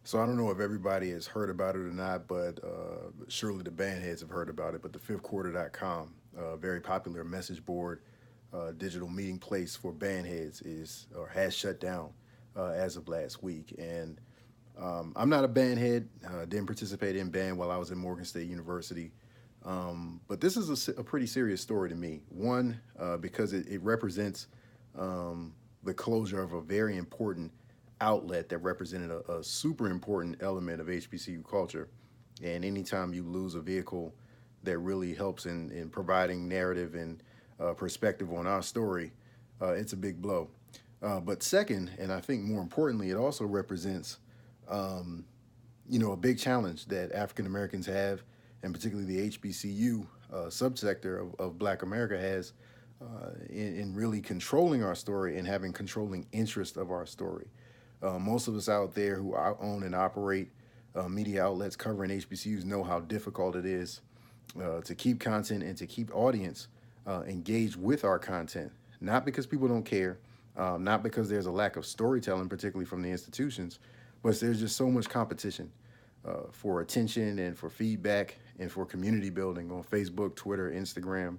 So I don't know if everybody has heard about it or not, but surely the band heads have heard about it. But the fifthquarter.com, very popular message board, digital meeting place for band heads, is or has shut down as of last week. And I'm not a band head. Didn't participate in band while I was at Morgan State University. But this is a pretty serious story to me. One, because it represents the closure of a very important outlet that represented a super important element of HBCU culture. And anytime you lose a vehicle that really helps in providing narrative and perspective on our story, it's a big blow. But second, and I think more importantly, it also represents um, a big challenge that African Americans have, and particularly the HBCU subsector of Black America has in really controlling our story and having controlling interest of our story. Most of us out there who own and operate media outlets covering HBCUs know how difficult it is to keep content and to keep audience engaged with our content. Not because people don't care, not because there's a lack of storytelling, particularly from the institutions, but there's just so much competition for attention and for feedback and for community building on Facebook, Twitter, Instagram,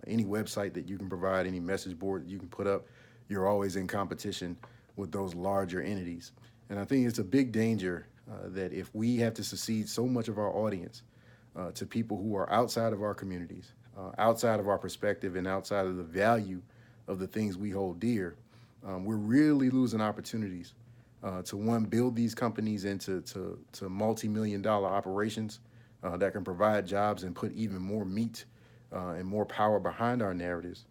any website that you can provide, any message board that you can put up. You're always in competition with those larger entities. And I think it's a big danger that if we have to secede so much of our audience to people who are outside of our communities, outside of our perspective, and outside of the value of the things we hold dear, we're really losing opportunities to one, build these companies into multi-million-dollar operations that can provide jobs and put even more meat and more power behind our narratives.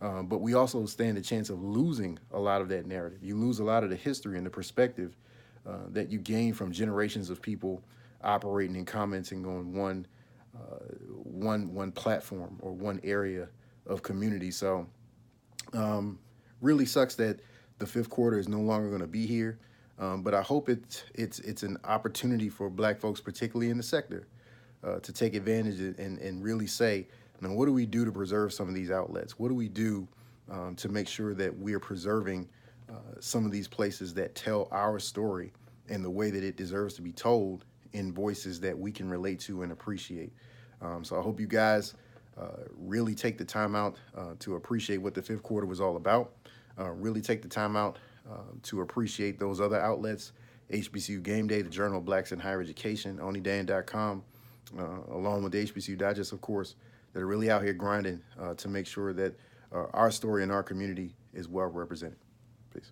But we also stand a chance of losing a lot of that narrative. You lose a lot of the history and the perspective that you gain from generations of people operating and commenting on one platform or one area of community. So really sucks that the fifth quarter is no longer going to be here. But I hope it's an opportunity for Black folks, particularly in the sector, to take advantage and really say, what do we do to preserve some of these outlets? What do we do to make sure that we're preserving some of these places that tell our story in the way that it deserves to be told in voices that we can relate to and appreciate? So I hope you guys really take the time out to appreciate what the fifth quarter was all about. Really take the time out to appreciate those other outlets, HBCU Game Day, the Journal of Blacks in Higher Education, OnlyDan.com, along with the HBCU Digest, of course, that are really out here grinding to make sure that our story and our community is well represented. Peace.